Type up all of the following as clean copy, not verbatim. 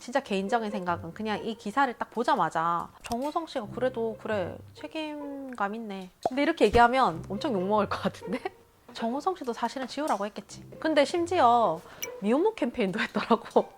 진짜 개인적인 생각은 그냥 이 기사를 딱 보자마자 정우성 씨가 그래도 그래 책임감 있네. 근데 이렇게 얘기하면 엄청 욕먹을 것 같은데? 정우성 씨도 사실은 지우라고 했겠지. 근데 심지어 미혼모 캠페인도 했더라고.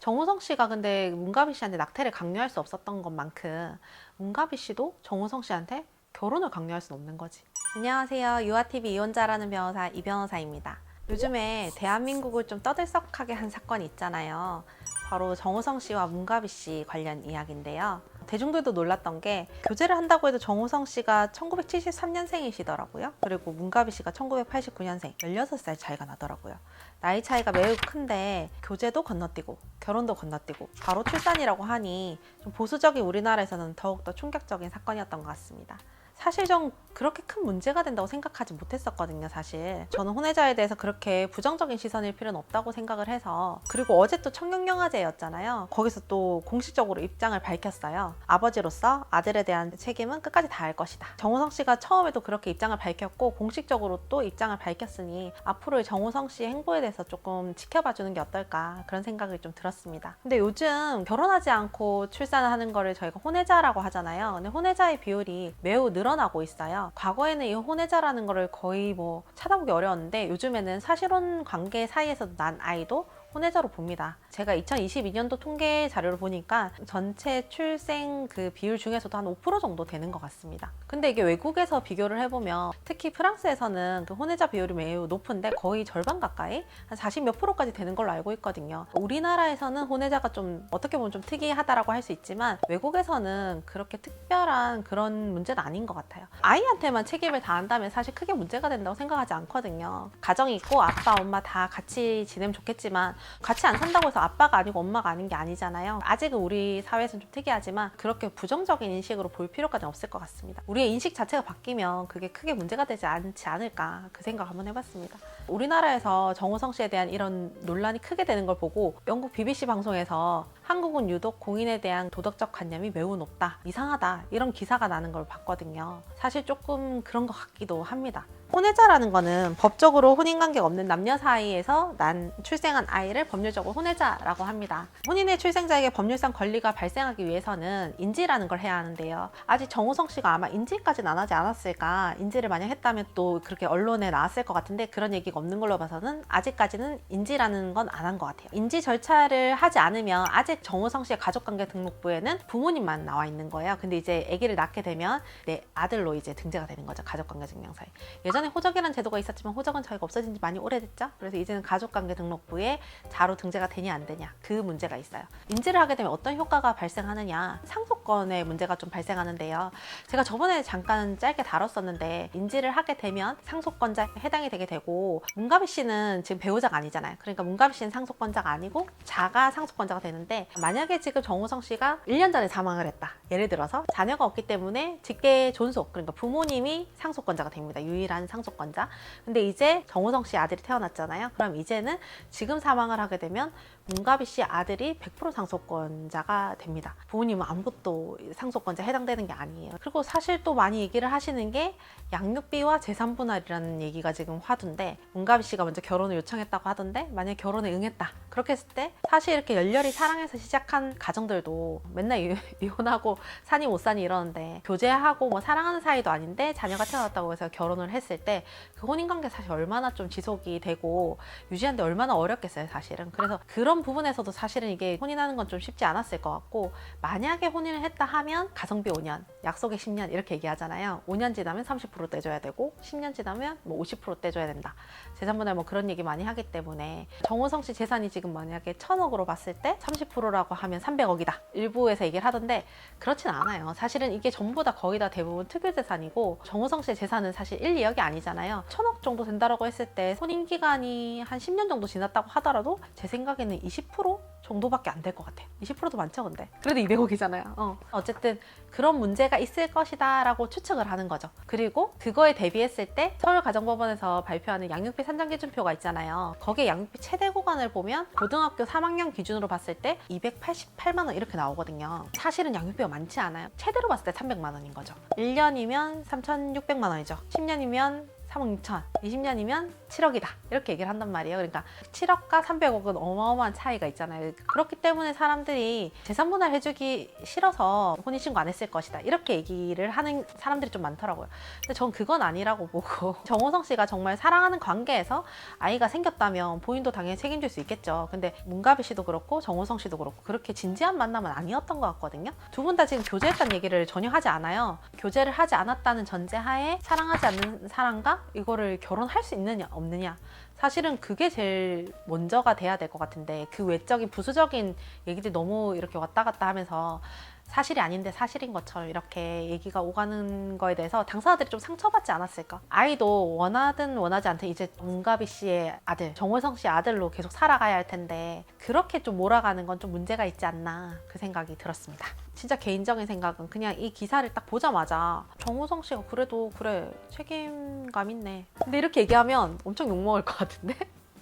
정우성 씨가 근데 문가비 씨한테 낙태를 강요할 수 없었던 것만큼 문가비 씨도 정우성 씨한테 결혼을 강요할 수는 없는 거지. 안녕하세요. 유아TV 이혼자라는 변호사 이 변호사입니다. 요즘에 대한민국을 좀 떠들썩하게 한 사건이 있잖아요. 바로 정우성 씨와 문가비 씨 관련 이야기인데요. 대중들도 놀랐던 게 교제를 한다고 해도 정우성 씨가 1973년생이시더라고요. 그리고 문가비 씨가 1989년생, 16살 차이가 나더라고요. 나이 차이가 매우 큰데 교제도 건너뛰고 결혼도 건너뛰고 바로 출산이라고 하니 좀 보수적인 우리나라에서는 더욱더 충격적인 사건이었던 것 같습니다. 사실 전 그렇게 큰 문제가 된다고 생각하지 못했었거든요. 사실 저는 혼외자에 대해서 그렇게 부정적인 시선일 필요는 없다고 생각을 해서. 그리고 어제 또 청룡영화제였잖아요. 거기서 또 공식적으로 입장을 밝혔어요. 아버지로서 아들에 대한 책임은 끝까지 다할 것이다. 정우성 씨가 처음에도 그렇게 입장을 밝혔고 공식적으로 또 입장을 밝혔으니 앞으로의 정우성 씨의 행보에 대해서 조금 지켜봐주는 게 어떨까 그런 생각이 좀 들었습니다. 근데 요즘 결혼하지 않고 출산을 하는 거를 저희가 혼외자라고 하잖아요. 근데 혼외자의 비율이 매우 늘어나고 있어요. 과거에는 이 혼외자라는 거를 거의 뭐 찾아보기 어려웠는데 요즘에는 사실혼 관계 사이에서 난 아이도 혼외자로 봅니다. 제가 2022년도 통계 자료를 보니까 전체 출생 그 비율 중에서도 한 5% 정도 되는 것 같습니다. 근데 이게 외국에서 비교를 해보면 특히 프랑스에서는 그 혼외자 비율이 매우 높은데 거의 절반 가까이 한 40 몇 프로까지 되는 걸로 알고 있거든요. 우리나라에서는 혼외자가 좀 어떻게 보면 좀 특이하다라고 할 수 있지만 외국에서는 그렇게 특별한 그런 문제는 아닌 것 같아요. 아이한테만 책임을 다한다면 사실 크게 문제가 된다고 생각하지 않거든요. 가정이 있고 아빠 엄마 다 같이 지내면 좋겠지만 같이 안 산다고 해서 아빠가 아니고 엄마가 아닌 게 아니잖아요. 아직은 우리 사회에서는 좀 특이하지만 그렇게 부정적인 인식으로 볼 필요까지는 없을 것 같습니다. 우리의 인식 자체가 바뀌면 그게 크게 문제가 되지 않지 않을까 그 생각 한번 해봤습니다. 우리나라에서 정우성 씨에 대한 이런 논란이 크게 되는 걸 보고 영국 BBC 방송에서 한국은 유독 공인에 대한 도덕적 관념이 매우 높다, 이상하다 이런 기사가 나는 걸 봤거든요. 사실 조금 그런 것 같기도 합니다. 혼외자라는 거는 법적으로 혼인관계가 없는 남녀 사이에서 출생한 아이를 법률적으로 혼외자라고 합니다. 혼인의 출생자에게 법률상 권리가 발생하기 위해서는 인지라는 걸 해야 하는데요. 아직 정우성 씨가 아마 인지까지는 안 하지 않았을까. 인지를 만약 했다면 또 그렇게 언론에 나왔을 것 같은데 그런 얘기가 없는 걸로 봐서는 아직까지는 인지라는 건 안 한 것 같아요. 인지 절차를 하지 않으면 아직 정우성 씨의 가족관계 등록부에는 부모님만 나와 있는 거예요. 근데 이제 아기를 낳게 되면 내 아들로 이제 등재가 되는 거죠. 가족관계 증명서에. 예전에 호적이라는 제도가 있었지만 호적은 저희가 없어진 지 많이 오래됐죠. 그래서 이제는 가족관계 등록부에 자로 등재가 되냐 안 되냐 그 문제가 있어요. 인지를 하게 되면 어떤 효과가 발생하느냐, 상속권의 문제가 좀 발생하는데요. 제가 저번에 잠깐 짧게 다뤘었는데 인지를 하게 되면 상속권자에 해당이 되게 되고 문가비 씨는 지금 배우자가 아니잖아요. 그러니까 문가비 씨는 상속권자가 아니고 자가 상속권자가 되는데 만약에 지금 정우성 씨가 1년 전에 사망을 했다. 예를 들어서 자녀가 없기 때문에 직계 존속, 그러니까 부모님이 상속권자가 됩니다. 유일한 상속권자. 근데 이제 정우성 씨 아들이 태어났잖아요. 그럼 이제는 지금 사망을 하게 되면 문가비 씨 아들이 100% 상속권자가 됩니다. 부모님은 아무것도 상속권자에 해당되는 게 아니에요. 그리고 사실 또 많이 얘기를 하시는 게 양육비와 재산분할이라는 얘기가 지금 화두인데 문가비 씨가 먼저 결혼을 요청했다고 하던데 만약에 결혼에 응했다. 그렇게 했을 때 사실 이렇게 열렬히 사랑해서 시작한 가정들도 맨날 이혼하고 사니 못 사니 이러는데 교제하고 뭐 사랑하는 사이도 아닌데 자녀가 태어났다고 해서 결혼을 했을 때 그 혼인관계 사실 얼마나 좀 지속이 되고 유지하는데 얼마나 어렵겠어요 사실은. 그래서 그런 부분에서도 사실은 이게 혼인하는 건 좀 쉽지 않았을 것 같고 만약에 혼인을 했다 하면 가성비 5년 약속의 10년 이렇게 얘기하잖아요. 5년 지나면 30% 떼줘야 되고 10년 지나면 뭐 50% 떼줘야 된다. 재산분할 뭐 그런 얘기 많이 하기 때문에 정우성 씨 재산이 지금 만약에 1000억으로 봤을 때 30%라고 하면 300억이다. 일부에서 얘기를 하던데 그렇진 않아요. 사실은 이게 전부 다 거의 다 대부분 특유재산이고 정우성 씨의 재산은 사실 1, 2억이 아니잖아요. 1000억 정도 된다라고 했을 때 혼인기간이 한 10년 정도 지났다고 하더라도 제 생각에는 20% 정도밖에 안 될 것 같아요. 20%도 많죠 근데. 그래도 200억이잖아요. 어쨌든 그런 문제가 있을 것이다 라고 추측을 하는 거죠. 그리고 그거에 대비했을 때 서울가정법원에서 발표하는 양육비 산정기준표가 있잖아요. 거기에 양육비 최대 구간을 보면 고등학교 3학년 기준으로 봤을 때 288만 원 이렇게 나오거든요. 사실은 양육비가 많지 않아요. 최대로 봤을 때 300만 원인 거죠. 1년이면 3,600만 원이죠. 10년이면 3억 6천, 20년이면 7억이다 이렇게 얘기를 한단 말이에요. 그러니까 7억과 300억은 어마어마한 차이가 있잖아요. 그렇기 때문에 사람들이 재산분할 해주기 싫어서 혼인신고 안 했을 것이다 이렇게 얘기를 하는 사람들이 좀 많더라고요. 근데 전 그건 아니라고 보고 정호성 씨가 정말 사랑하는 관계에서 아이가 생겼다면 본인도 당연히 책임질 수 있겠죠. 근데 문가비 씨도 그렇고 정호성 씨도 그렇고 그렇게 진지한 만남은 아니었던 것 같거든요. 두 분 다 지금 교제했다는 얘기를 전혀 하지 않아요. 교제를 하지 않았다는 전제하에 사랑하지 않는 사람과 이거를 결혼할 수 있느냐 없느냐, 사실은 그게 제일 먼저가 돼야 될 것 같은데 그 외적인 부수적인 얘기들이 너무 이렇게 왔다 갔다 하면서 사실이 아닌데 사실인 것처럼 이렇게 얘기가 오가는 거에 대해서 당사자들이 좀 상처받지 않았을까. 아이도 원하든 원하지 않든 이제 문가비 씨의 아들, 정호성 씨의 아들로 계속 살아가야 할 텐데 그렇게 좀 몰아가는 건 좀 문제가 있지 않나 그 생각이 들었습니다. 진짜 개인적인 생각은 그냥 이 기사를 딱 보자마자 정호성 씨가 그래도 그래 책임감 있네 근데 이렇게 얘기하면 엄청 욕먹을 것 같은데?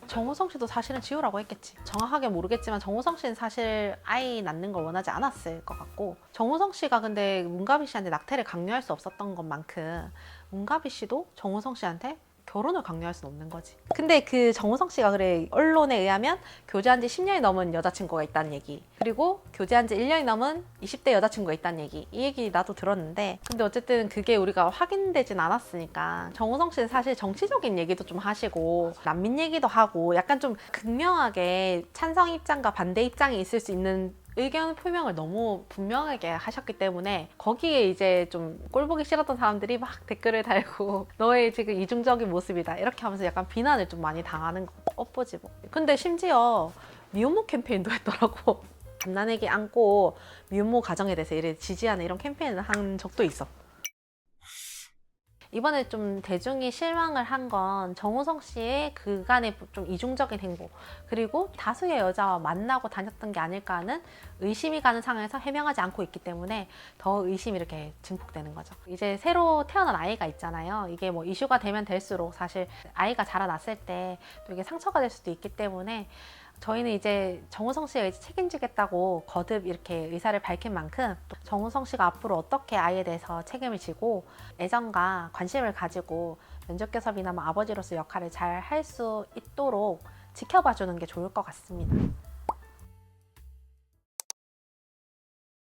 정호성 씨도 사실은 지우라고 했겠지. 정확하게 모르겠지만 정호성 씨는 사실 아이 낳는 걸 원하지 않았을 것 같고, 정호성 씨가 근데 문가비 씨한테 낙태를 강요할 수 없었던 것만큼 문가비 씨도 정호성 씨한테 결혼을 강요할 수는 없는 거지. 근데 그 정호성 씨가 그래 언론에 의하면 교제한 지 10년이 넘은 여자친구가 있다는 얘기, 그리고 교제한 지 1년이 넘은 20대 여자친구가 있다는 얘기, 이 얘기 나도 들었는데 근데 어쨌든 그게 우리가 확인되진 않았으니까 정호성 씨는 사실 정치적인 얘기도 좀 하시고 난민 얘기도 하고 약간 좀 극명하게 찬성 입장과 반대 입장이 있을 수 있는 의견 표명을 너무 분명하게 하셨기 때문에 거기에 이제 좀 꼴보기 싫었던 사람들이 막 댓글을 달고 너의 지금 이중적인 모습이다 이렇게 하면서 약간 비난을 좀 많이 당하는 거 엇보지 뭐. 근데 심지어 미혼모 캠페인도 했더라고. 갓난아기 안고 미혼모 가정에 대해서 이래 지지하는 이런 캠페인을 한 적도 있어. 이번에 좀 대중이 실망을 한 건 정호성 씨의 그간의 좀 이중적인 행보, 그리고 다수의 여자와 만나고 다녔던 게 아닐까 하는 의심이 가는 상황에서 해명하지 않고 있기 때문에 더 의심이 이렇게 증폭되는 거죠. 이제 새로 태어난 아이가 있잖아요. 이게 뭐 이슈가 되면 될수록 사실 아이가 자라났을 때 또 이게 상처가 될 수도 있기 때문에 저희는 이제 정호성 씨가 이제 책임지겠다고 거듭 이렇게 의사를 밝힌 만큼 또 정호성 씨가 앞으로 어떻게 아이에 대해서 책임을 지고 애정과 관심을 가지고 면접교섭이나 뭐 아버지로서 역할을 잘 할 수 있도록 지켜봐 주는 게 좋을 것 같습니다.